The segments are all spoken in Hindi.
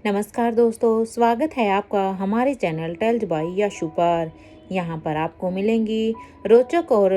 नमस्कार दोस्तों, स्वागत है आपका हमारे चैनल टेल्स बाय यशु पर। यहाँ पर आपको मिलेंगी रोचक और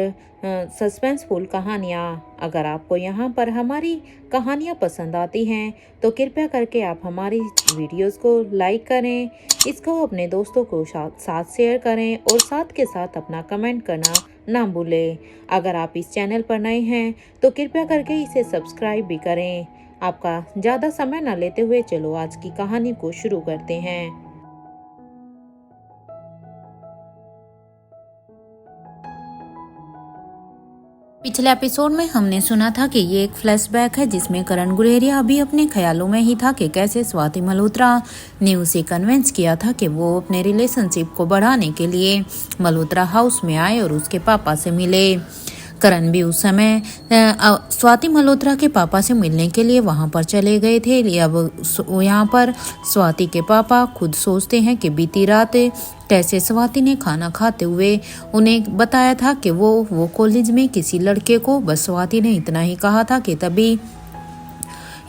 सस्पेंसफुल कहानियाँ। अगर आपको यहाँ पर हमारी कहानियाँ पसंद आती हैं तो कृपया करके आप हमारी वीडियोस को लाइक करें, इसको अपने दोस्तों को साथ शेयर करें और साथ के साथ अपना कमेंट करना ना भूलें। अगर आप इस चैनल पर नए हैं तो कृपया करके इसे सब्सक्राइब भी करें। आपका ज़्यादा समय न लेते हुए चलो आज की कहानी को शुरू करते हैं। पिछले एपिसोड में हमने सुना था कि ये एक फ्लैशबैक है जिसमें करण गुलेरिया अभी अपने ख्यालों में ही था कि कैसे स्वाति मल्होत्रा ने उसे कन्विंस किया था कि वो अपने रिलेशनशिप को बढ़ाने के लिए मल्होत्रा हाउस में आए और उसके पापा से मिले। करण भी उस समय स्वाति मल्होत्रा के पापा से मिलने के लिए वहां पर चले गए थे। अब यहाँ पर स्वाति के पापा खुद सोचते हैं कि बीती रात कैसे स्वाति ने खाना खाते हुए उन्हें बताया था कि वो कॉलेज में किसी लड़के को, बस स्वाति ने इतना ही कहा था कि तभी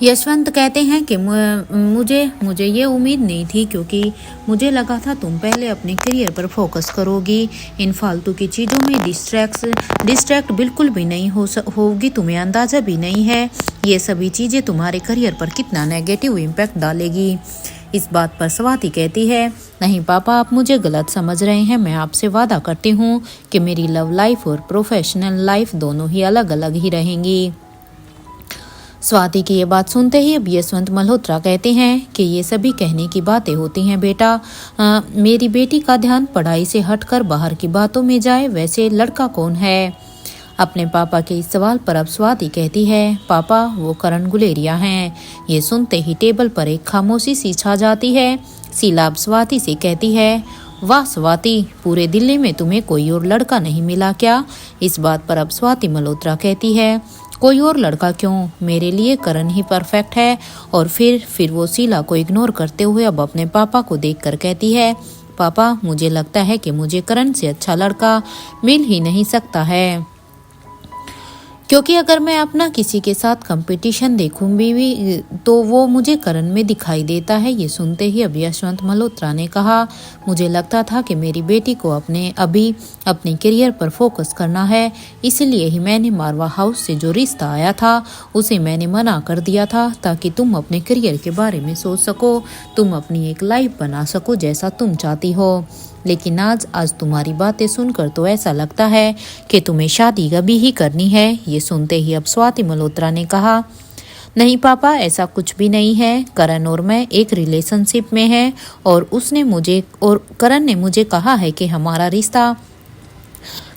यशवंत कहते हैं कि मुझे ये उम्मीद नहीं थी, क्योंकि मुझे लगा था तुम पहले अपने करियर पर फोकस करोगी, इन फालतू की चीज़ों में डिस्ट्रैक्ट बिल्कुल भी नहीं होगी। तुम्हें अंदाज़ा भी नहीं है ये सभी चीज़ें तुम्हारे करियर पर कितना नेगेटिव इम्पैक्ट डालेगी। इस बात पर स्वाति कहती है, नहीं पापा, आप मुझे गलत समझ रहे हैं। मैं आपसे वादा करती हूँ कि मेरी लव लाइफ और प्रोफेशनल लाइफ दोनों ही अलग अलग ही रहेंगी। स्वाति की ये बात सुनते ही अब यशवंत मल्होत्रा कहते हैं कि ये सभी कहने की बातें होती हैं बेटा। मेरी बेटी का ध्यान पढ़ाई से हटकर बाहर की बातों में जाए। वैसे लड़का कौन है? अपने पापा के इस सवाल पर अब स्वाति कहती है, पापा वो करण गुलेरिया हैं। ये सुनते ही टेबल पर एक खामोशी सी छा जाती है। शीला अब स्वाति से कहती है, वाह स्वाति, पूरे दिल्ली में तुम्हें कोई और लड़का नहीं मिला क्या? इस बात पर अब स्वाति मल्होत्रा कहती है, कोई और लड़का क्यों, मेरे लिए करण ही परफेक्ट है। और फिर वो शीला को इग्नोर करते हुए अब अपने पापा को देखकर कहती है, पापा मुझे लगता है कि मुझे करण से अच्छा लड़का मिल ही नहीं सकता है, क्योंकि अगर मैं अपना किसी के साथ कंपटीशन देखूं भी तो वो मुझे करण में दिखाई देता है। ये सुनते ही अब यशवंत मल्होत्रा ने कहा, मुझे लगता था कि मेरी बेटी को अभी अपने करियर पर फोकस करना है, इसलिए ही मैंने मारवा हाउस से जो रिश्ता आया था उसे मैंने मना कर दिया था, ताकि तुम अपने करियर के बारे में सोच सको, तुम अपनी एक लाइफ बना सको जैसा तुम चाहती हो। लेकिन आज तुम्हारी बातें सुनकर तो ऐसा लगता है कि तुम्हें शादी कभी ही करनी है। ये सुनते ही अब स्वाति मल्होत्रा ने कहा, नहीं पापा, ऐसा कुछ भी नहीं है। करण और मैं एक रिलेशनशिप में हैं और करण ने मुझे कहा है कि हमारा रिश्ता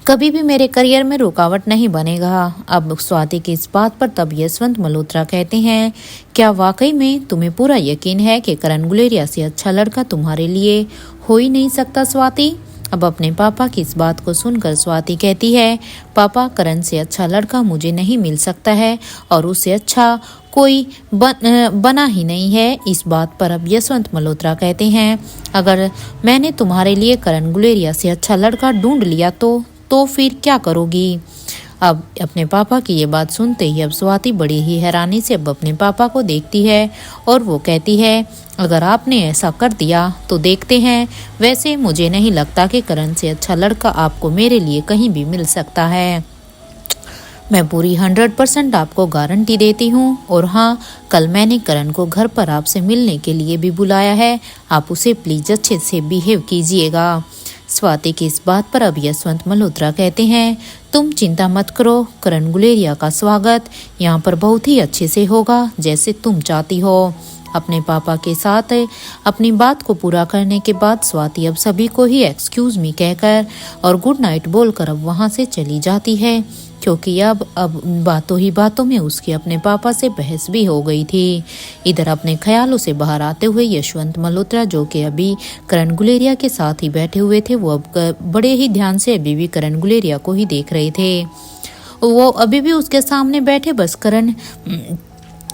कभी भी मेरे करियर में रुकावट नहीं बनेगा। अब स्वाति की इस बात पर तब यशवंत मल्होत्रा कहते हैं, क्या वाकई में तुम्हें पूरा यकीन है कि करण गुलेरिया से अच्छा लड़का तुम्हारे लिए हो ही नहीं सकता स्वाति? अब अपने पापा की इस बात को सुनकर स्वाति कहती है, पापा करण से अच्छा लड़का मुझे नहीं मिल सकता है और उससे अच्छा कोई बना ही नहीं है। इस बात पर अब यशवंत मल्होत्रा कहते हैं, अगर मैंने तुम्हारे लिए करण गुलेरिया से अच्छा लड़का ढूंढ लिया तो फिर क्या करोगी? अब अपने पापा की ये बात सुनते ही अब स्वाति बड़ी ही हैरानी से अब अपने पापा को देखती है और वो कहती है, अगर आपने ऐसा कर दिया तो देखते हैं। वैसे मुझे नहीं लगता कि करण से अच्छा लड़का आपको मेरे लिए कहीं भी मिल सकता है। मैं पूरी 100% आपको गारंटी देती हूँ। और हाँ, कल मैंने करण को घर पर आपसे मिलने के लिए भी बुलाया है, आप उसे प्लीज अच्छे से बिहेव कीजिएगा। स्वाति की इस बात पर अब यशवंत मल्होत्रा कहते हैं, तुम चिंता मत करो, करण गुलेरिया का स्वागत यहाँ पर बहुत ही अच्छे से होगा जैसे तुम चाहती हो। अपने पापा के साथ अपनी बात को पूरा करने के बाद स्वाति अब सभी को ही एक्सक्यूज मी कहकर और गुड नाइट बोलकर अब वहाँ से चली जाती है, क्योंकि अब बातों ही बातों में उसकी अपने पापा से बहस भी हो गई थी। इधर अपने ख्यालों से बाहर आते हुए यशवंत मल्होत्रा, जो कि अभी करण गुलेरिया के साथ ही बैठे हुए थे, वो अब बड़े ही ध्यान से अभी भी करण गुलेरिया को ही देख रहे थे। वो अभी भी उसके सामने बैठे बस करण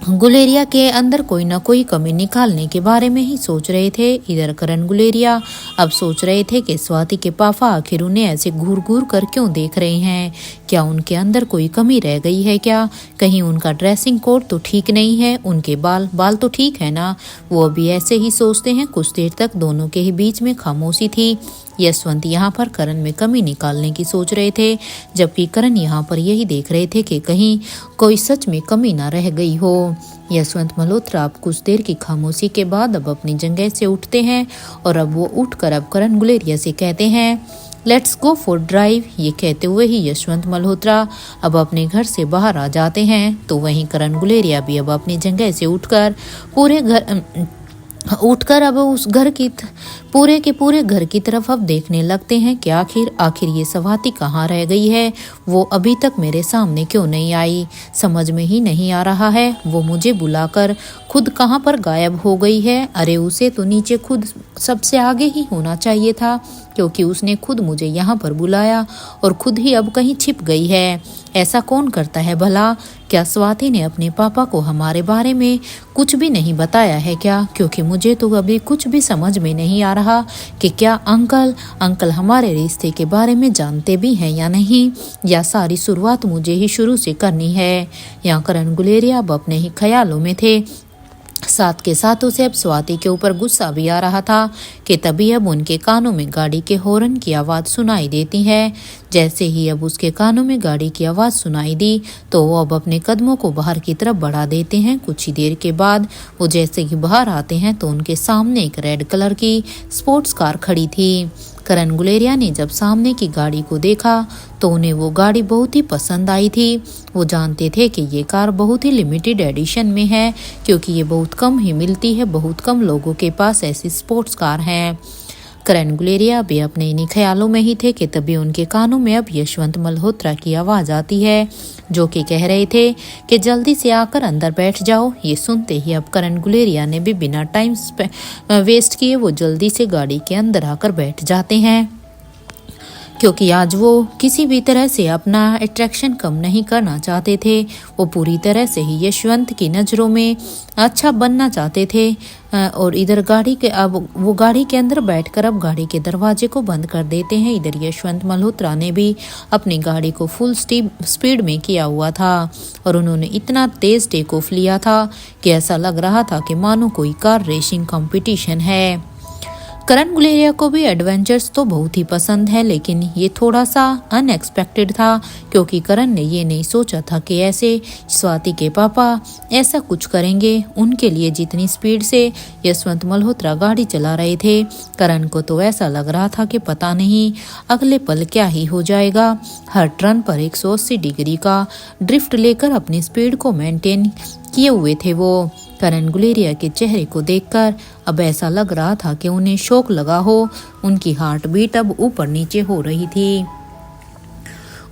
गुलेरिया के अंदर कोई ना कोई कमी निकालने के बारे में ही सोच रहे थे। इधर करण गुलेरिया अब सोच रहे थे कि स्वाति के पापा आखिर उन्हें ऐसे घूर घूर कर क्यों देख रहे हैं। क्या उनके अंदर कोई कमी रह गई है क्या? कहीं उनका ड्रेसिंग कोड तो ठीक नहीं है, उनके बाल तो ठीक है ना? वो अभी ऐसे ही सोचते हैं। कुछ देर तक दोनों के ही बीच में खामोशी थी। यशवंत यहाँ पर करण में कमी निकालने की सोच रहे थे, जबकि करण यहाँ पर यही देख रहे थे कि कहीं कोई सच में कमी ना रह गई हो। यशवंत मल्होत्रा अब कुछ देर की खामोशी के बाद अब अपनी जगह से उठते हैं और अब वो उठकर अब करण गुलेरिया से कहते हैं, लेट्स गो फॉर ड्राइव। ये कहते हुए ही यशवंत मल्होत्रा अब अपने घर से बाहर आ जाते हैं। तो वहीं करण गुलेरिया भी अब अपनी जगह से उठकर अब उस घर की पूरे घर की तरफ अब देखने लगते हैं कि आखिर ये स्वाति कहाँ रह गई है। वो अभी तक मेरे सामने क्यों नहीं आई, समझ में ही नहीं आ रहा है। वो मुझे बुलाकर खुद कहाँ पर गायब हो गई है। अरे उसे तो नीचे खुद सबसे आगे ही होना चाहिए था, क्योंकि उसने खुद मुझे यहाँ पर बुलाया और खुद ही अब कहीं छिप गई है। ऐसा कौन करता है भला? क्या स्वाति ने अपने पापा को हमारे बारे में कुछ भी नहीं बताया है क्या? क्योंकि मुझे तो अभी कुछ भी समझ में नहीं आ रहा कि क्या अंकल हमारे रिश्ते के बारे में जानते भी हैं या नहीं, या सारी शुरुआत मुझे ही शुरू से करनी है। यहाँ करण गुलेरिया अब अपने ही ख्यालों में थे। साथ के साथ उसे अब स्वाति के ऊपर गुस्सा भी आ रहा था कि तभी अब उनके कानों में गाड़ी के हॉर्न की आवाज़ सुनाई देती है। जैसे ही अब उसके कानों में गाड़ी की आवाज़ सुनाई दी तो वो अब अपने कदमों को बाहर की तरफ बढ़ा देते हैं। कुछ ही देर के बाद वो जैसे ही बाहर आते हैं तो उनके सामने एक रेड कलर की स्पोर्ट्स कार खड़ी थी। करण गुलेरिया ने जब सामने की गाड़ी को देखा तो उन्हें वो गाड़ी बहुत ही पसंद आई थी। वो जानते थे कि ये कार बहुत ही लिमिटेड एडिशन में है, क्योंकि ये बहुत कम ही मिलती है, बहुत कम लोगों के पास ऐसी स्पोर्ट्स कार हैं। करण गुलेरिया भी अपने इन्हीं ख्यालों में ही थे कि तभी उनके कानों में अब यशवंत मल्होत्रा की आवाज़ आती है, जो कि कह रहे थे कि जल्दी से आकर अंदर बैठ जाओ। ये सुनते ही अब करण गुलेरिया ने भी बिना टाइम वेस्ट किए वो जल्दी से गाड़ी के अंदर आकर बैठ जाते हैं, क्योंकि आज वो किसी भी तरह से अपना अट्रैक्शन कम नहीं करना चाहते थे। वो पूरी तरह से ही यशवंत की नज़रों में अच्छा बनना चाहते थे। और इधर वो गाड़ी के अंदर बैठकर अब गाड़ी के दरवाजे को बंद कर देते हैं। इधर यशवंत मल्होत्रा ने भी अपनी गाड़ी को फुल स्पीड में किया हुआ था और उन्होंने इतना तेज़ टेक ऑफ लिया था कि ऐसा लग रहा था कि मानो कोई कार रेसिंग कंपटीशन है। करण गुलेरिया को भी एडवेंचर्स तो बहुत ही पसंद है, लेकिन ये थोड़ा सा अनएक्सपेक्टेड था, क्योंकि करण ने ये नहीं सोचा था कि ऐसे स्वाति के पापा ऐसा कुछ करेंगे। उनके लिए जितनी स्पीड से यशवंत मल्होत्रा गाड़ी चला रहे थे, करण को तो ऐसा लग रहा था कि पता नहीं अगले पल क्या ही हो जाएगा। हर टर्न पर 180 डिग्री का ड्रिफ्ट लेकर अपनी स्पीड को मेंटेन किए हुए थे वो। करण गुलेरिया के चेहरे को देखकर अब ऐसा लग रहा था कि उन्हें शौक लगा हो। उनकी हार्ट बीट अब ऊपर नीचे हो रही थी।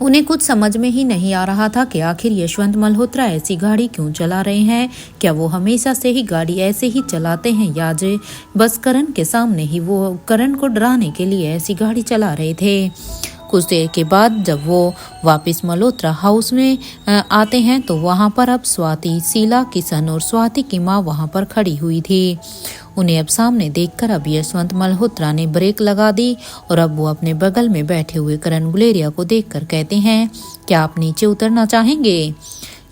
उन्हें कुछ समझ में ही नहीं आ रहा था कि आखिर यशवंत मल्होत्रा ऐसी गाड़ी क्यों चला रहे हैं। क्या वो हमेशा से ही गाड़ी ऐसे ही चलाते हैं, या बस करण के सामने ही वो करण को डराने के लिए ऐसी गाड़ी चला रहे थे। कुछ देर के बाद जब वो वापस मल्होत्रा हाउस में आते हैं तो वहाँ पर अब स्वाति, शीला, किशन और स्वाति की माँ वहाँ पर खड़ी हुई थी। उन्हें अब सामने देखकर अब यशवंत मल्होत्रा ने ब्रेक लगा दी और अब वो अपने बगल में बैठे हुए करण गुलेरिया को देखकर कहते हैं, क्या आप नीचे उतरना चाहेंगे?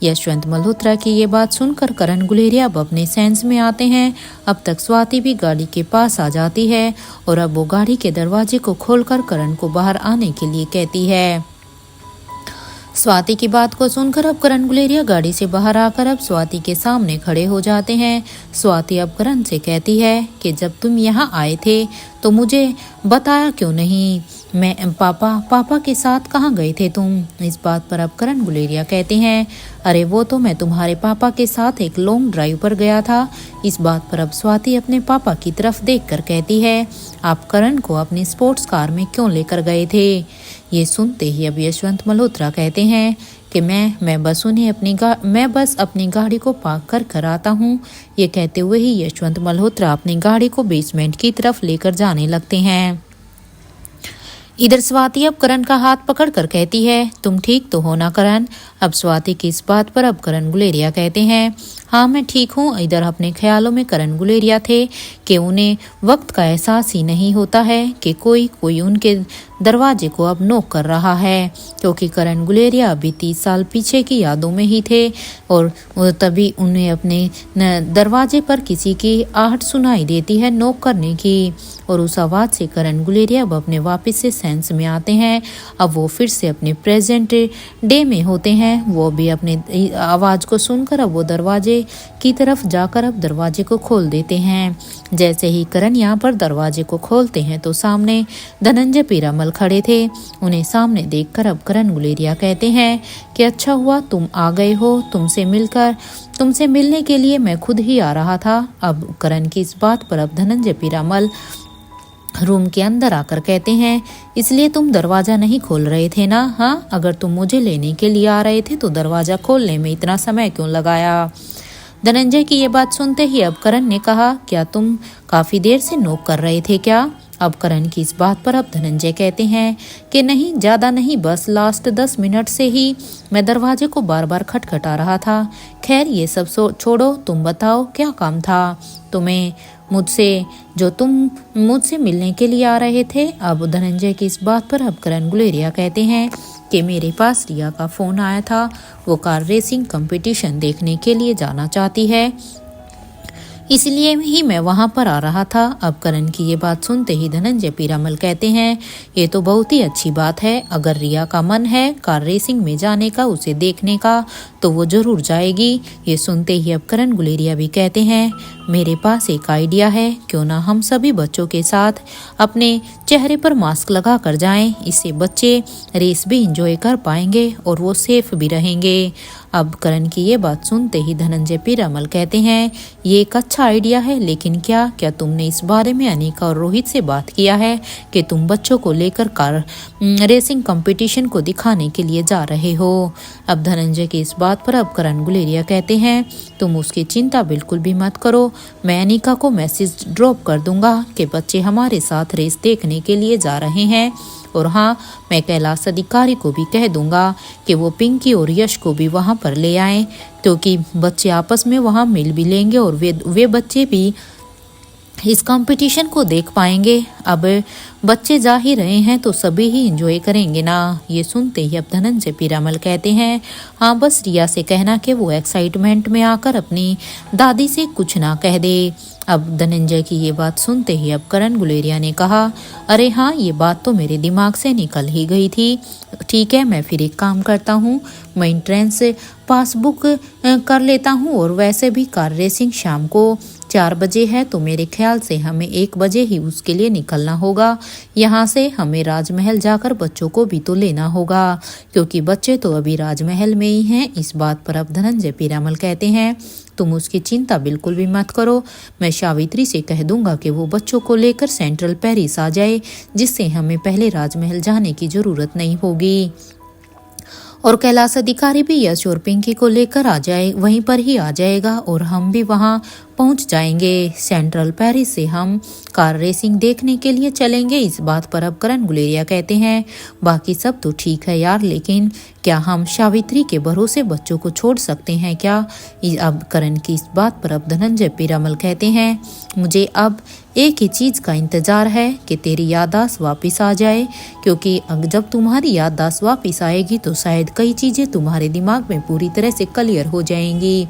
यशवंत मल्होत्रा की ये बात सुनकर करण गुलेरिया अब अपने सेंस में आते हैं। अब तक स्वाति भी गाड़ी के पास आ जाती है और अब वो गाड़ी के दरवाजे को खोलकर करण को बाहर आने के लिए कहती है। स्वाति की बात को सुनकर अब करण गुलेरिया गाड़ी से बाहर आकर अब स्वाति के सामने खड़े हो जाते हैं। स्वाति अब करण से कहती है कि जब तुम यहाँ आए थे तो मुझे बताया क्यों नहीं? मैं पापा के साथ कहाँ गए थे तुम? इस बात पर अब करण गुलेरिया कहते हैं, अरे वो तो मैं तुम्हारे पापा के साथ एक लॉन्ग ड्राइव पर गया था। इस बात पर अब स्वाति अपने पापा की तरफ देखकर कहती है, आप करण को अपनी स्पोर्ट्स कार में क्यों लेकर गए थे? ये सुनते ही अब यशवंत मल्होत्रा कहते हैं कि मैं बस अपनी गाड़ी को पार्क कर आता हूँ। ये कहते हुए ही यशवंत मल्होत्रा अपनी गाड़ी को बेसमेंट की तरफ लेकर जाने लगते हैं। इधर स्वाति अब करण का हाथ पकड़कर कहती है, तुम ठीक तो हो ना करण? अब स्वाति की इस बात पर अब करण गुलेरिया कहते हैं, हाँ मैं ठीक हूँ। इधर अपने ख्यालों में करण गुलेरिया थे कि उन्हें वक्त का एहसास ही नहीं होता है कि कोई कोई उनके दरवाजे को अब नोक कर रहा है, क्योंकि करण गुलेरिया अभी 30 साल पीछे की यादों में ही थे और तभी उन्हें अपने दरवाजे पर किसी की आहट सुनाई देती है नोक करने की, और उस आवाज़ से करण गुलेरिया अब अपने वापस से सेंस में आते हैं। अब वो फिर से अपने प्रेजेंट डे में होते हैं। वो भी अपने आवाज़ को सुनकर अब वो दरवाजे की तरफ जाकर अब दरवाजे को खोल देते हैं। जैसे ही करण यहाँ पर दरवाजे को खोलते हैं तो सामने धनंजय पीरामल खड़े थे। उन्हें सामने देखकर अब करण गुलेरिया कहते हैं कि अच्छा हुआ तुम आ गए हो, तुमसे मिलने के लिए मैं खुद ही आ रहा था। अब करण की इस बात पर अब धनंजय पीरामल रूम के अंदर आकर कहते हैं, इसलिए तुम दरवाज़ा नहीं खोल रहे थे ना? हाँ, अगर तुम मुझे लेने के लिए आ रहे थे तो दरवाज़ा खोलने में इतना समय क्यों लगाया? धनंजय की ये बात सुनते ही अब करण ने कहा, क्या तुम काफ़ी देर से नोक कर रहे थे क्या? अब करण की इस बात पर अब धनंजय कहते हैं कि नहीं, ज़्यादा नहीं, बस लास्ट 10 मिनट से ही मैं दरवाजे को बार बार खटखटा रहा था। खैर ये सब छोड़ो, तुम बताओ क्या काम था तुम्हें तुम मुझसे मिलने के लिए आ रहे थे? अब धनंजय की इस बात पर अब करण गुलेरिया कहते हैं कि मेरे पास रिया का फ़ोन आया था, वो कार रेसिंग कंपटीशन देखने के लिए जाना चाहती है, इसलिए ही मैं वहां पर आ रहा था। अब करण की ये बात सुनते ही धनंजय पीरामल कहते हैं, ये तो बहुत ही अच्छी बात है। अगर रिया का मन है कार रेसिंग में जाने का, उसे देखने का, तो वो जरूर जाएगी। ये सुनते ही अब करण गुलेरिया भी कहते हैं, मेरे पास एक आइडिया है, क्यों ना हम सभी बच्चों के साथ अपने चेहरे पर मास्क लगा कर जाएं। इससे बच्चे रेस भी इंजॉय कर पाएंगे और वो सेफ भी रहेंगे। अब करण की ये बात सुनते ही धनंजय पीरामल कहते हैं, ये एक अच्छा आइडिया है, लेकिन क्या तुमने इस बारे में अनीका और रोहित से बात किया है कि तुम बच्चों को लेकर कार रेसिंग कंपटीशन को दिखाने के लिए जा रहे हो? अब धनंजय की इस बात पर अब करण गुलेरिया कहते हैं, तुम उसकी चिंता बिल्कुल भी मत करो, मैं अनीका को मैसेज ड्रॉप कर दूंगा कि बच्चे हमारे साथ रेस देखने के लिए जा रहे हैं। और हाँ, मैं कैलाश अधिकारी को भी कह दूंगा कि वो पिंकी और यश को भी वहाँ पर ले आएं, क्योंकि बच्चे आपस में वहाँ मिल भी लेंगे और वे बच्चे भी इस कंपटीशन को देख पाएंगे। अब बच्चे जा ही रहे हैं तो सभी ही एंजॉय करेंगे ना। ये सुनते ही अब धनंजय पीरामल कहते हैं, हाँ बस रिया से कहना कि वो एक्साइटमेंट में आकर अपनी दादी से कुछ ना कह दे। अब धनंजय की ये बात सुनते ही अब करण गुलेरिया ने कहा, अरे हाँ, ये बात तो मेरे दिमाग से निकल ही गई थी। ठीक है, मैं फिर एक काम करता हूँ, मैं एंट्रेंस पासबुक कर लेता हूँ, और वैसे भी कार रेसिंग शाम को 4 बजे है, तो मेरे ख्याल से हमें 1 बजे ही उसके लिए निकलना होगा। यहाँ से हमें राजमहल जाकर बच्चों को भी तो लेना होगा, क्योंकि बच्चे तो अभी राजमहल में ही हैं। इस बात पर अब धनंजय पीरामल कहते हैं, तुम उसकी चिंता बिल्कुल भी मत करो, मैं सावित्री से कह दूंगा कि वो बच्चों को लेकर सेंट्रल पेरिस आ जाए, जिससे हमें पहले राजमहल जाने की जरूरत नहीं होगी। और कैलाश अधिकारी भी यश और पिंकी को लेकर आ जाए, वहीं पर ही आ जाएगा और हम भी वहां पहुंच जाएंगे। सेंट्रल पेरिस से हम कार रेसिंग देखने के लिए चलेंगे। इस बात पर अब करण गुलेरिया कहते हैं, बाकी सब तो ठीक है यार, लेकिन क्या हम सावित्री के भरोसे बच्चों को छोड़ सकते हैं क्या? अब करण की इस बात पर अब धनंजय पीरामल कहते हैं, मुझे अब एक ही चीज़ का इंतज़ार है कि तेरी याददाश्त वापस आ जाए, क्योंकि जब तुम्हारी याददाश्त वापस आएगी तो शायद कई चीज़ें तुम्हारे दिमाग में पूरी तरह से क्लियर हो जाएंगी।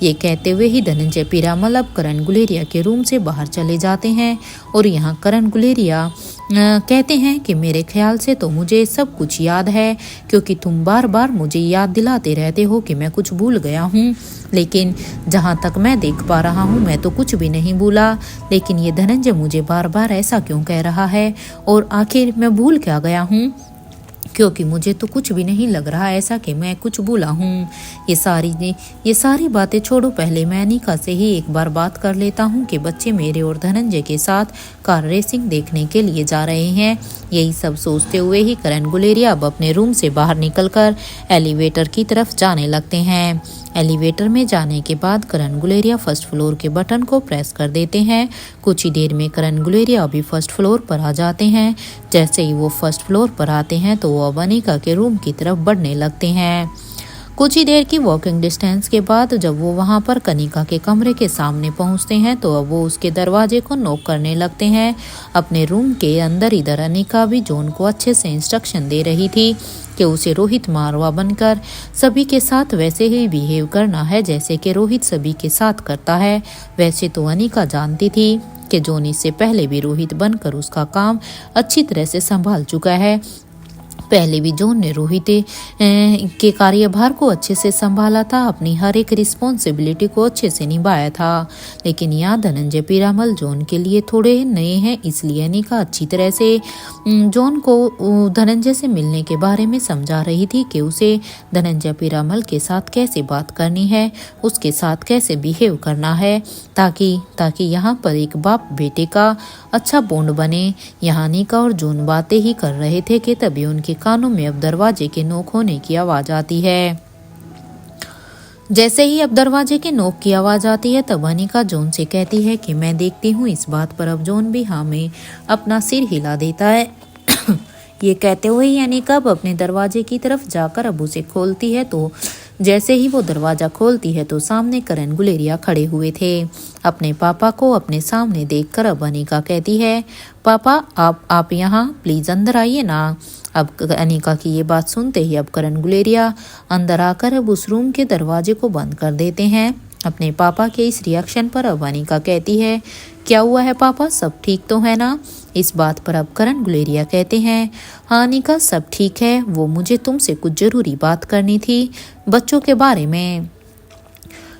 ये कहते हुए ही धनंजय पीरामल अब करण गुलेरिया के रूम से बाहर चले जाते हैं और यहाँ करण गुलेरिया कहते हैं कि मेरे ख्याल से तो मुझे सब कुछ याद है, क्योंकि तुम बार बार मुझे याद दिलाते रहते हो कि मैं कुछ भूल गया हूँ, लेकिन जहाँ तक मैं देख पा रहा हूँ मैं तो कुछ भी नहीं भूला। लेकिन ये धनंजय मुझे बार बार ऐसा क्यों कह रहा है, और आखिर मैं भूल क्या गया हूँ? क्योंकि मुझे तो कुछ भी नहीं लग रहा ऐसा कि मैं कुछ भूला हूँ। ये सारी बातें छोड़ो, पहले मैं अनीका से ही एक बार बात कर लेता हूँ कि बच्चे मेरे और धनंजय के साथ कार रेसिंग देखने के लिए जा रहे हैं। यही सब सोचते हुए ही करण गुलेरिया अब अपने रूम से बाहर निकलकर एलिवेटर की तरफ जाने लगते हैं। एलिवेटर में जाने के बाद करण गुलेरिया फर्स्ट फ्लोर के बटन को प्रेस कर देते हैं। कुछ ही देर में करण गुलेरिया अभी फर्स्ट फ्लोर पर आ जाते हैं। जैसे ही वो फर्स्ट फ्लोर पर आते हैं तो वो अनीका के रूम की तरफ बढ़ने लगते हैं। कुछ ही देर की वॉकिंग डिस्टेंस के बाद जब वो वहाँ पर कनिका के कमरे के सामने पहुँचते हैं तो अब वो उसके दरवाजे को नॉक करने लगते हैं। अपने रूम के अंदर इधर अनिका भी जॉन को अच्छे से इंस्ट्रक्शन दे रही थी कि उसे रोहित मारवा बनकर सभी के साथ वैसे ही बिहेव करना है जैसे कि रोहित सभी के साथ करता है। वैसे तो अनिका जानती थी कि जॉन इससे पहले भी रोहित बनकर उसका काम अच्छी तरह से संभाल चुका है। पहले भी जॉन ने रोहित के कार्यभार को अच्छे से संभाला था, अपनी हर एक रिस्पॉन्सिबिलिटी को अच्छे से निभाया था। लेकिन यहाँ धनंजय पीरामल जॉन के लिए थोड़े नए हैं, इसलिए अनिका अच्छी तरह से जॉन को धनंजय से मिलने के बारे में समझा रही थी कि उसे धनंजय पीरामल के साथ कैसे बात करनी है, उसके साथ कैसे बिहेव करना है, ताकि यहाँ पर एक बाप बेटे का अच्छा बॉन्ड बने। यहाँ अनिका और जॉन बातें ही कर रहे थे कि तभी उनके कानों में अब दरवाजे के नॉक होने की आवाज आती है। जैसे ही अब दरवाजे के नॉक की आवाज आती है तब अनिका जॉन से कहती है कि मैं देखती हूँ। इस बात पर अब जॉन भी हाँ में अपना सिर हिला देता है। ये कहते हुए ही अनिका अब अपने दरवाजे की तरफ जाकर अब उसे खोलती है तो जैसे ही वो दरवाजा खोलती है तो सामने करण गुलेरिया खड़े हुए थे। अपने पापा को अपने सामने देखकर अब अनिका कहती है, पापा आप यहाँ प्लीज अंदर आइए ना। अब अनिका की ये बात सुनते ही अब करण गुलेरिया अंदर आकर अब उस रूम के दरवाजे को बंद कर देते हैं। अपने पापा के इस रिएक्शन पर अब अनिका कहती है, क्या हुआ है पापा, सब ठीक तो है ना। इस बात पर अब करण गुलेरिया कहते हैं, हाँ अनिका सब ठीक है, वो मुझे तुमसे कुछ जरूरी बात करनी थी बच्चों के बारे में।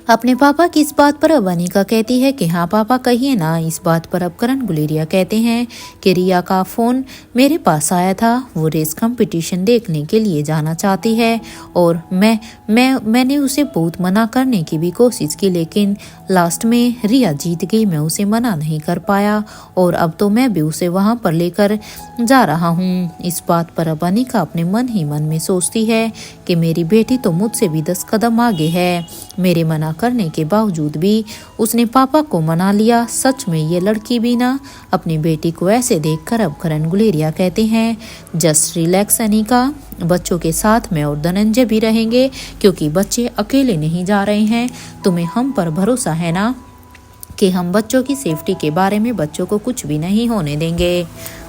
अपने पापा की इस बात पर अब अनिका कहती है कि हाँ पापा कहिए ना। इस बात पर अब करण गुलेरिया कहते हैं कि रिया का फ़ोन मेरे पास आया था, वो रेस कंपटीशन देखने के लिए जाना चाहती है और मैंने उसे बहुत मना करने की भी कोशिश की, लेकिन लास्ट में रिया जीत गई। मैं उसे मना नहीं कर पाया और अब तो मैं भी उसे वहाँ पर लेकर जा रहा हूँ। इस बात पर अब अनिका अपने मन ही मन में सोचती है कि मेरी बेटी तो मुझसे भी 10 कदम आगे है। मेरे मना करने के बावजूद भी उसने पापा को मना लिया। सच में ये लड़की भी ना। अपनी बेटी को ऐसे देखकर अब करण गुलेरिया कहते हैं, जस्ट रिलैक्स अनिका, बच्चों के साथ में और धनंजय भी रहेंगे क्योंकि बच्चे अकेले नहीं जा रहे हैं। तुम्हें हम पर भरोसा है ना कि हम बच्चों की सेफ्टी के बारे में बच्चों को कुछ भी नहीं होने देंगे।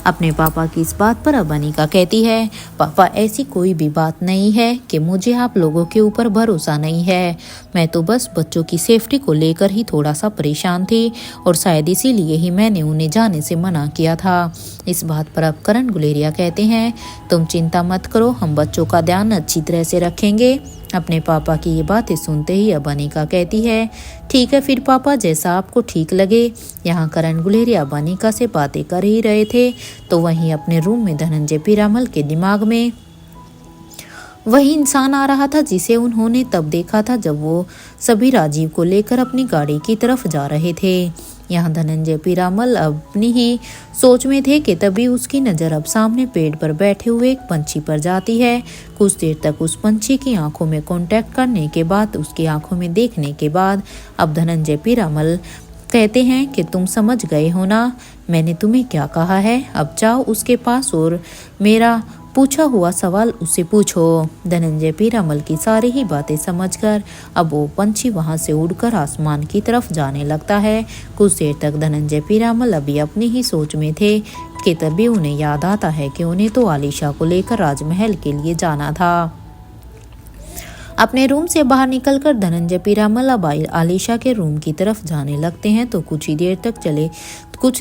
अपने पापा की इस बात पर अब अनिका कहती है, पापा ऐसी कोई भी बात नहीं है कि मुझे आप लोगों के ऊपर भरोसा नहीं है। मैं तो बस बच्चों की सेफ्टी को लेकर ही थोड़ा सा परेशान थी और शायद इसीलिए ही मैंने उन्हें जाने से मना किया था। इस बात पर अब करण गुलेरिया कहते हैं, तुम चिंता मत करो, हम बच्चों का ध्यान अच्छी तरह से रखेंगे। अपने पापा की ये बातें सुनते ही अब अनिका कहती है, ठीक है फिर पापा, जैसा आपको ठीक लगे। यहाँ करण गुलेरिया अब अनिका से बातें कर ही रहे थे तो वहीं अपने रूम में धनंजय पीरामल के दिमाग में वही इंसान आ रहा था जिसे उन्होंने तब देखा था जब वो सभी राजीव को लेकर अपनी गाड़ी की तरफ जा रहे थे। यहाँ धनंजय पीरामल अपनी ही सोच में थे कि तभी उसकी नज़र अब सामने पेड़ पर बैठे हुए एक पंछी पर जाती है। कुछ देर तक उस पंछी की आंखों में कांटेक्ट करने के बाद, उसकी आंखों में देखने के बाद अब धनंजय पीरामल कहते हैं कि तुम समझ गए हो ना मैंने तुम्हें क्या कहा है। अब जाओ उसके पास और मेरा पूछा हुआ सवाल उससे पूछो। धनंजय पीरामल की सारी ही बातें समझकर अब वो पंछी वहां से उड़कर आसमान की तरफ जाने लगता है। कुछ देर तक धनंजय पीरामल अभी अपनी ही सोच में थे कि तभी उन्हें याद आता है कि उन्हें तो आलिशा को लेकर राजमहल के लिए जाना था। अपने रूम से बाहर निकलकर धनंजय पीरामल अब आलिशा के रूम की तरफ जाने लगते हैं तो कुछ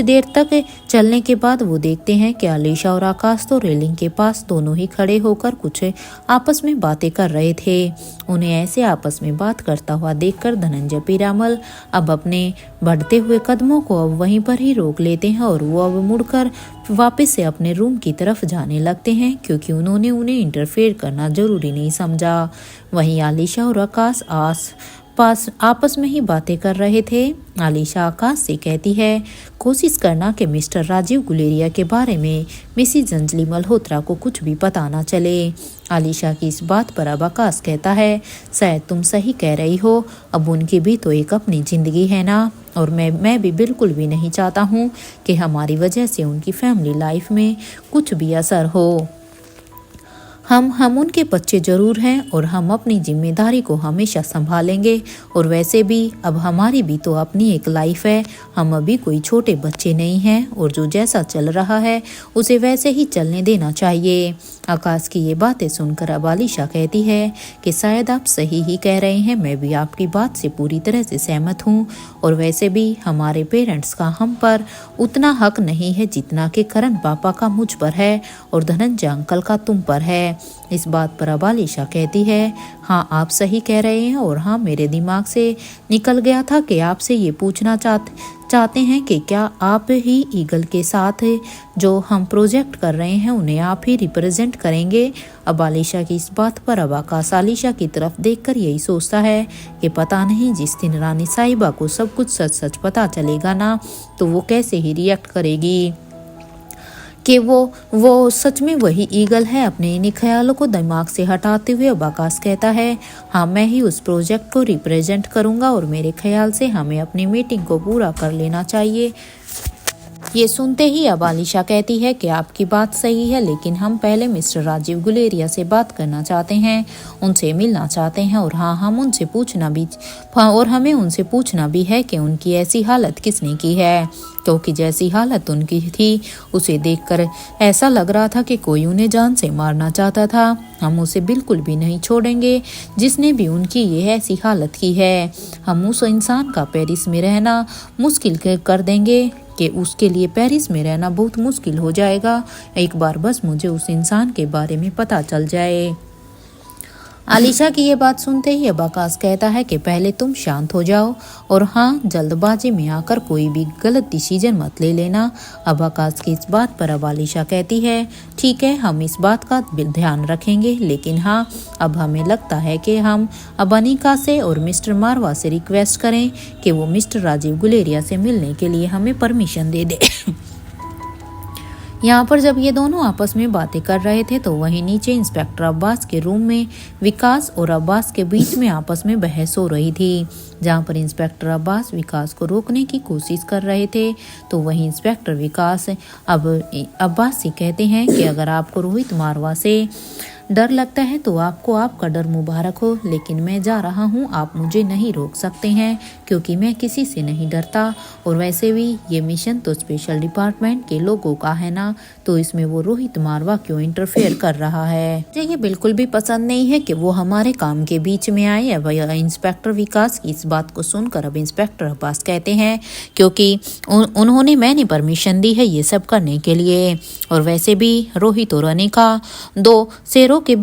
देर तक चलने के बाद वो देखते हैं कि आलिशा और आकाश तो रेलिंग के पास दोनों ही खड़े होकर कुछ आपस में बातें कर रहे थे। उन्हें ऐसे आपस में बात करता हुआ देखकर धनंजय पीरामल अब अपने बढ़ते हुए कदमों को अब वहीं पर ही रोक लेते हैं और वो अब मुड़कर वापस से अपने रूम की तरफ जाने लगते हैं क्योंकि उन्होंने उन्हें इंटरफेयर करना जरूरी नहीं समझा। वहीं आलिशा और आकाश आपस में ही बातें कर रहे थे। आलिशा आकाश से कहती है, कोशिश करना कि मिस्टर राजीव गुलेरिया के बारे में मिसिज अंजलि मल्होत्रा को कुछ भी पता ना चले। आलिशा की इस बात पर अब आकाश कहता है, शायद तुम सही कह रही हो, अब उनकी भी तो एक अपनी जिंदगी है ना, और मैं भी बिल्कुल भी नहीं चाहता हूँ कि हमारी वजह से उनकी फैमिली लाइफ में कुछ भी असर हो। हम उनके बच्चे ज़रूर हैं और हम अपनी जिम्मेदारी को हमेशा संभालेंगे। और वैसे भी अब हमारी भी तो अपनी एक लाइफ है, हम अभी कोई छोटे बच्चे नहीं हैं और जो जैसा चल रहा है उसे वैसे ही चलने देना चाहिए। आकाश की ये बातें सुनकर अब आलिशा कहती है कि शायद आप सही ही कह रहे हैं, मैं भी आपकी बात से पूरी तरह से सहमत हूँ। और वैसे भी हमारे पेरेंट्स का हम पर उतना हक नहीं है जितना कि करण पापा का मुझ पर है और धनंजय अंकल का तुम पर है। इस बात पर अब आलिशा कहती है, हाँ आप सही कह रहे हैं और हाँ मेरे दिमाग से निकल गया था कि आपसे ये पूछना चाहते हैं कि क्या आप ही ईगल के साथ जो हम प्रोजेक्ट कर रहे हैं उन्हें आप ही रिप्रेजेंट करेंगे। अब आलिशा की इस बात पर अब आकाश आलिशा की तरफ देखकर यही सोचता है कि पता नहीं जिस दिन रानी साहिबा को सब कुछ सच सच पता चलेगा ना तो वो कैसे ही रिएक्ट करेगी कि वो सच में वही ईगल है। अपने इन्हीं ख्यालों को दिमाग से हटाते हुए अब आकाश कहता है, हाँ मैं ही उस प्रोजेक्ट को रिप्रेजेंट करूंगा और मेरे ख्याल से हमें अपनी मीटिंग को पूरा कर लेना चाहिए। ये सुनते ही अब आलिशा कहती है कि आपकी बात सही है, लेकिन हम पहले मिस्टर राजीव गुलेरिया से बात करना चाहते हैं, उनसे मिलना चाहते हैं और हाँ हम उनसे पूछना भी और हमें उनसे पूछना भी है कि उनकी ऐसी हालत किसने की है, क्योंकि जैसी हालत उनकी थी उसे देखकर ऐसा लग रहा था कि कोई उन्हें जान से मारना चाहता था। हम उसे बिल्कुल भी नहीं छोड़ेंगे जिसने भी उनकी ये ऐसी हालत की है। हम उस इंसान का पेरिस में रहना मुश्किल कर देंगे कि उसके लिए पेरिस में रहना बहुत मुश्किल हो जाएगा। एक बार बस मुझे उस इंसान के बारे में पता चल जाए। आलिशा की ये बात सुनते ही अब आकाश कहता है कि पहले तुम शांत हो जाओ और हाँ जल्दबाजी में आकर कोई भी गलत डिसीजन मत ले लेना। अब आकाश की इस बात पर अब आलिशा कहती है, ठीक है हम इस बात का ध्यान रखेंगे, लेकिन हाँ अब हमें लगता है कि हम अब अनिका से और मिस्टर मारवा से रिक्वेस्ट करें कि वो मिस्टर राजीव गुलेरिया से मिलने के लिए हमें परमिशन दे दे। यहाँ पर जब ये दोनों आपस में बातें कर रहे थे तो वहीं नीचे इंस्पेक्टर अब्बास के रूम में विकास और अब्बास के बीच में आपस में बहस हो रही थी, जहाँ पर इंस्पेक्टर अब्बास विकास को रोकने की कोशिश कर रहे थे। तो वहीं इंस्पेक्टर विकास अब अब्बास से कहते हैं कि अगर आपको रोहित मारवा से डर लगता है तो आपको आपका डर मुबारक हो, लेकिन मैं जा रहा हूँ, आप मुझे नहीं रोक सकते हैं क्योंकि मैं किसी से नहीं डरता। और वैसे भी ये मिशन तो स्पेशल डिपार्टमेंट के लोगों का है ना, तो इसमें वो रोहित मारवा क्यों इंटरफेयर कर रहा है। मुझे ये बिल्कुल भी पसंद नहीं है कि वो हमारे काम के बीच में आए। अब इंस्पेक्टर विकास की इस बात को सुनकर अब इंस्पेक्टर अब्बास कहते हैं क्योंकि मैंने परमिशन दी है ये सब करने के लिए। और वैसे भी रोहित और अनिका दो शेरों के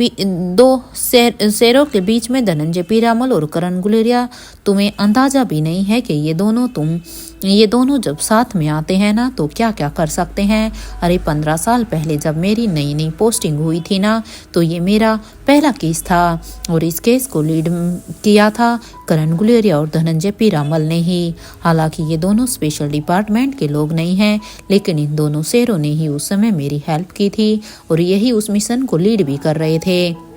बीच में धनंजय पीरामल और करण गुलेरिया, तुम्हें अंदाजा भी नहीं है कि ये दोनों जब साथ में आते हैं ना तो क्या क्या कर सकते हैं। अरे 15 साल पहले जब मेरी नई पोस्टिंग हुई थी ना तो ये मेरा पहला केस था और इस केस को लीड किया था करण गुलेरिया और धनंजय पीरामल ने ही। हालांकि ये दोनों स्पेशल डिपार्टमेंट के लोग नहीं हैं, लेकिन इन दोनों शेरों ने ही उस समय मेरी हेल्प की थी और यही उस मिशन को लीड भी कर रहे थे।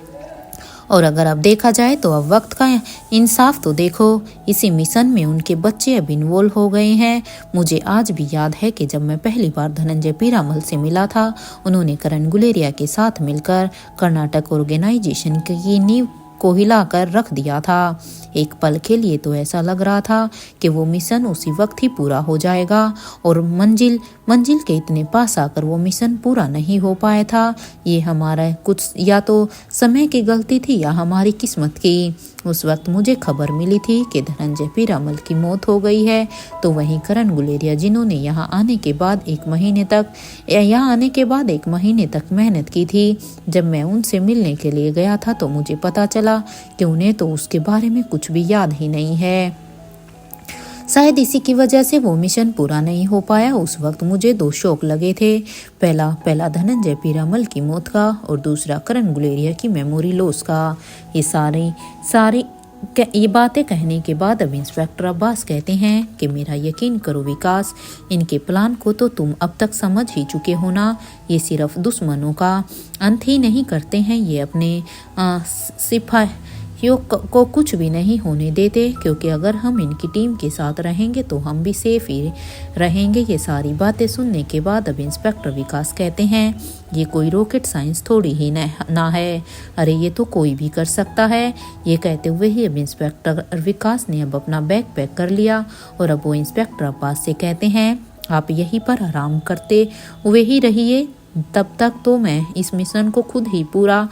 और अगर अब देखा जाए तो अब वक्त का इंसाफ तो देखो, इसी मिशन में उनके बच्चे अब इन्वॉल्व हो गए हैं। मुझे आज भी याद है कि जब मैं पहली बार धनंजय पीरामल से मिला था, उन्होंने करण गुलेरिया के साथ मिलकर कर्नाटक ऑर्गेनाइजेशन की नींव को हिलाकर रख दिया था। एक पल के लिए तो ऐसा लग रहा था कि वो मिशन उसी वक्त ही पूरा हो जाएगा और मंजिल के इतने पास आकर वो मिशन पूरा नहीं हो पाया था। ये हमारा कुछ या तो समय की गलती थी या हमारी किस्मत की। उस वक्त मुझे खबर मिली थी कि धनंजय पीरामल की मौत हो गई है, तो वहीं करण गुलेरिया जिन्होंने यहाँ आने के बाद एक महीने तक मेहनत की थी, जब मैं उनसे मिलने के लिए गया था तो मुझे पता चला कि उन्हें तो उसके बारे में कुछ भी याद ही नहीं है। शायद इसी की वजह से वो मिशन पूरा नहीं हो पाया। उस वक्त मुझे 2 शौक लगे थे, पहला धनंजय पीरामल की मौत का और दूसरा करण गुलेरिया की मेमोरी लॉस का। ये बातें कहने के बाद अब इंस्पेक्टर अब्बास कहते हैं कि मेरा यकीन करो विकास, इनके प्लान को तो तुम अब तक समझ ही चुके हो ना। ये सिर्फ दुश्मनों का अंत ही नहीं करते हैं, को कुछ भी नहीं होने देते, क्योंकि अगर हम इनकी टीम के साथ रहेंगे तो हम भी सेफ ही रहेंगे। ये सारी बातें सुनने के बाद अब इंस्पेक्टर विकास कहते हैं, ये कोई रॉकेट साइंस थोड़ी ही ना है, अरे ये तो कोई भी कर सकता है। ये कहते हुए ही अब इंस्पेक्टर विकास ने अब अपना बैग पैक कर लिया और अब वो इंस्पेक्टर अब्बास से कहते हैं, आप यहीं पर आराम करते हुए ही रहिए, तब तक तो मैं इस मिशन को खुद ही पूरा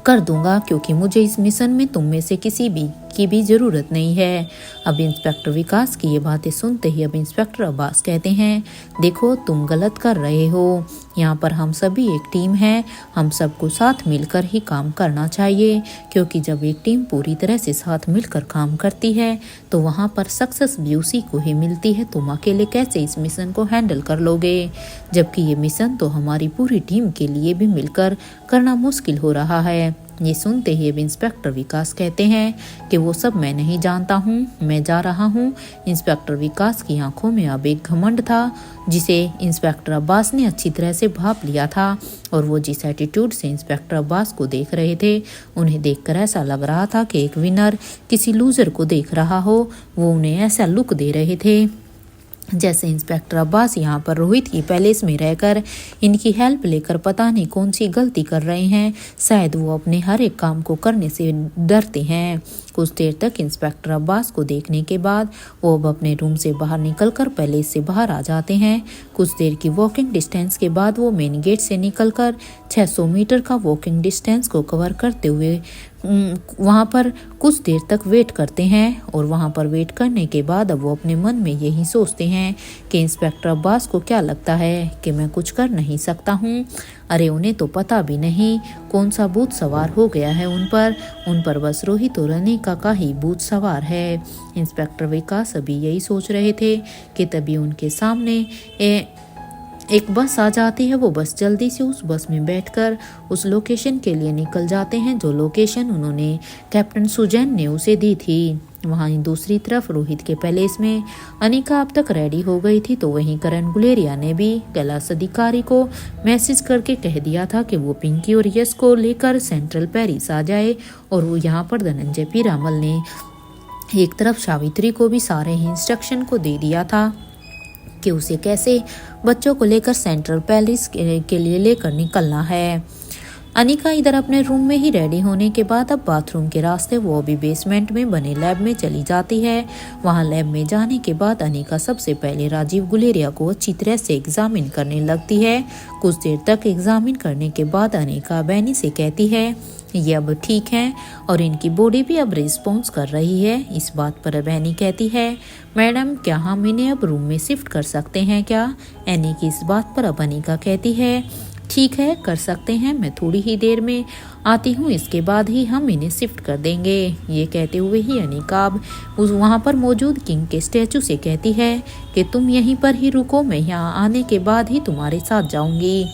कर दूंगा, क्योंकि मुझे इस मिशन में तुम में से किसी की भी ज़रूरत नहीं है। अब इंस्पेक्टर विकास की ये बातें सुनते ही अब इंस्पेक्टर अब्बास कहते हैं, देखो तुम गलत कर रहे हो, यहाँ पर हम सभी एक टीम है, हम सबको साथ मिलकर ही काम करना चाहिए, क्योंकि जब एक टीम पूरी तरह से साथ मिलकर काम करती है तो वहाँ पर सक्सेस भी उसी को ही मिलती है। तुम अकेले कैसे इस मिशन को हैंडल कर लोगे, जबकि ये मिशन तो हमारी पूरी टीम के लिए भी मिलकर करना मुश्किल हो रहा है। ये सुनते ही अब इंस्पेक्टर विकास कहते हैं कि वो सब मैं नहीं जानता हूँ, मैं जा रहा हूँ। इंस्पेक्टर विकास की आंखों में अब एक घमंड था जिसे इंस्पेक्टर अब्बास ने अच्छी तरह से भांप लिया था, और वो जिस एटीट्यूड से इंस्पेक्टर अब्बास को देख रहे थे, उन्हें देखकर ऐसा लग रहा था कि एक विनर किसी लूजर को देख रहा हो। वो उन्हें ऐसा लुक दे रहे थे जैसे इंस्पेक्टर अब्बास यहाँ पर रोहित की पैलेस में रहकर इनकी हेल्प लेकर पता नहीं कौन सी गलती कर रहे हैं। शायद वो अपने हर एक काम को करने से डरते हैं। कुछ देर तक इंस्पेक्टर अब्बास को देखने के बाद वो अब अपने रूम से बाहर निकलकर पैलेस से बाहर आ जाते हैं। कुछ देर की वॉकिंग डिस्टेंस के बाद वो मेन गेट से निकलकर 600 मीटर का वॉकिंग डिस्टेंस को कवर करते हुए वहाँ पर कुछ देर तक वेट करते हैं, और वहाँ पर वेट करने के बाद अब वो अपने मन में यही सोचते हैं कि इंस्पेक्टर अब्बास को क्या लगता है कि मैं कुछ कर नहीं सकता हूँ। अरे उन्हें तो पता भी नहीं कौन सा भूत सवार हो गया है उन पर बस रोहित और अनिका का ही भूत सवार है। इंस्पेक्टर विकास अभी यही सोच रहे थे कि तभी उनके सामने एक बस आ जाती है। वो बस जल्दी से उस बस में बैठकर उस लोकेशन के लिए निकल जाते हैं जो लोकेशन उन्होंने कैप्टन सुजैन ने उसे दी थी। वहीं दूसरी तरफ रोहित के पैलेस में अनिका अब तक रेडी हो गई थी, तो वहीं करण गुलेरिया ने भी कैलाश अधिकारी को मैसेज करके कह दिया था कि वो पिंकी और यश को लेकर सेंट्रल पेरिस आ जाए। और वो यहाँ पर धनंजय पीरामल ने एक तरफ सावित्री को भी सारे ही इंस्ट्रक्शन को दे दिया था कि उसे कैसे बच्चों को लेकर सेंट्रल पेरिस के लिए लेकर निकलना है। अनिका इधर अपने रूम में ही रेडी होने के बाद अब बाथरूम के रास्ते वो अभी बेसमेंट में बने लैब में चली जाती है। वहां लैब में जाने के बाद अनिका सबसे पहले राजीव गुलेरिया को अच्छी तरह से एग्जामिन करने लगती है। कुछ देर तक एग्जामिन करने के बाद अनिका बैनी से कहती है ये अब ठीक है और इनकी बॉडी भी अब रिस्पॉन्स कर रही है। इस बात पर अब एनी कहती है मैडम क्या हम इन्हें अब रूम में शिफ्ट कर सकते हैं क्या। एनी की इस बात पर अब अनिका कहती है ठीक है कर सकते हैं, मैं थोड़ी ही देर में आती हूँ, इसके बाद ही हम इन्हें शिफ्ट कर देंगे। ये कहते हुए ही अनिका अब वहाँ पर मौजूद किंग के स्टैचू से कहती है कि तुम यहीं पर ही रुको, मैं यहाँ आने के बाद ही तुम्हारे साथ जाऊंगी।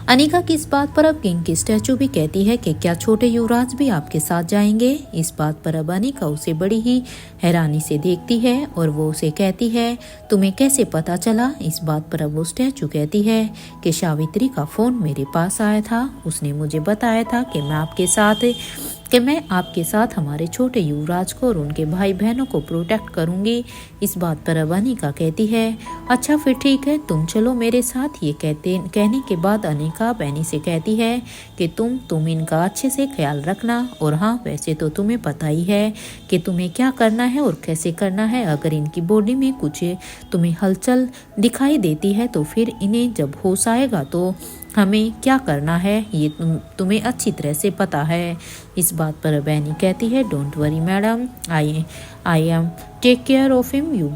अनिका की इस बात पर अब किंग की स्टैचू भी कहती है कि क्या छोटे युवराज भी आपके साथ जाएंगे। इस बात पर अब अनिका उसे बड़ी ही हैरानी से देखती है और वो उसे कहती है तुम्हें कैसे पता चला। इस बात पर अब वो स्टैचू कहती है कि सावित्री का फोन मेरे पास आया था, उसने मुझे बताया था कि मैं आपके साथ हमारे छोटे युवराज को और उनके भाई बहनों को प्रोटेक्ट करूंगी। इस बात पर अब अनिका कहती है अच्छा फिर ठीक है तुम चलो मेरे साथ। ये कहने के बाद अनिका बैनी से कहती है कि तुम इनका अच्छे से ख्याल रखना, और हाँ वैसे तो तुम्हें पता ही है कि तुम्हें क्या करना है और कैसे करना है। अगर इनकी बॉडी में कुछ तुम्हें हलचल दिखाई देती है तो फिर इन्हें जब होश आएगा तो हमें क्या करना है ये तुम्हें अच्छी तरह से पता है। इस बात पर बैनी कहती है don't worry madam, I am take care of him, you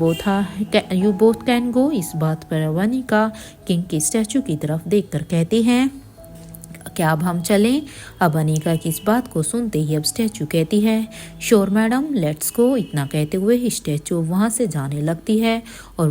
both can go. इस बात पर अनिका किंग की स्टैचू की तरफ देखकर कहती हैं क्या अब हम चलें। अब अनिका की इस बात को सुनते ही अब स्टैचू कहती है श्योर मैडम लेट्स गो। इतना कहते हुए ही स्टैचू वहां से जाने लगती है और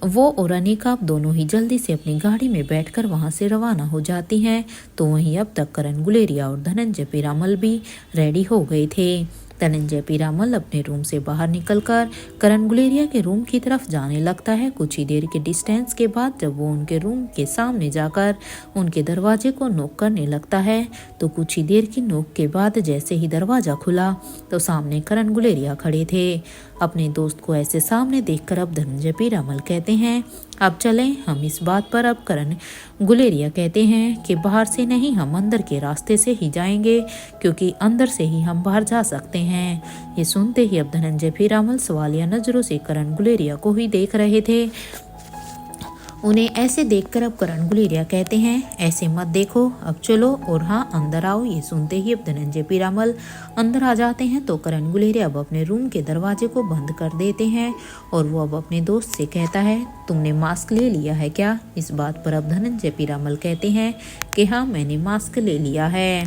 वो और अनिका अब दोनों ही जल्दी से अपनी गाड़ी में बैठकर वहां से रवाना हो जाती हैं। तो वहीं अब तक करण गुलेरिया और धनंजय पीरामल भी रेडी हो गए थे। धनंजय पीरामल अपने रूम से बाहर निकलकर करण गुलेरिया के रूम की तरफ जाने लगता है। कुछ ही देर के डिस्टेंस के बाद जब वो उनके रूम के सामने जाकर उनके दरवाजे को नॉक करने लगता है तो कुछ ही देर की नॉक के बाद जैसे ही दरवाजा खुला तो सामने करण गुलेरिया खड़े थे। अपने दोस्त को ऐसे सामने देखकर अब धनंजय पीरामल कहते हैं, अब चलें हम इस बात पर। अब करण गुलेरिया कहते हैं कि बाहर से नहीं, हम अंदर के रास्ते से ही जाएंगे, क्योंकि अंदर से ही हम बाहर जा सकते हैं। ये सुनते ही अब धनंजय पीरामल सवालिया नजरों से करण गुलेरिया को ही देख रहे थे। उन्हें ऐसे देखकर अब करण गुलेरिया कहते हैं, ऐसे मत देखो, अब चलो और हाँ अंदर आओ। ये सुनते ही अब धनंजय पीरामल अंदर आ जाते हैं तो करण गुलेरिया अब अपने रूम के दरवाजे को बंद कर देते हैं और वो अब अपने दोस्त से कहता है, तुमने मास्क ले लिया है क्या? इस बात पर अब धनंजय पीरामल कहते हैं कि हाँ मैंने मास्क ले लिया है।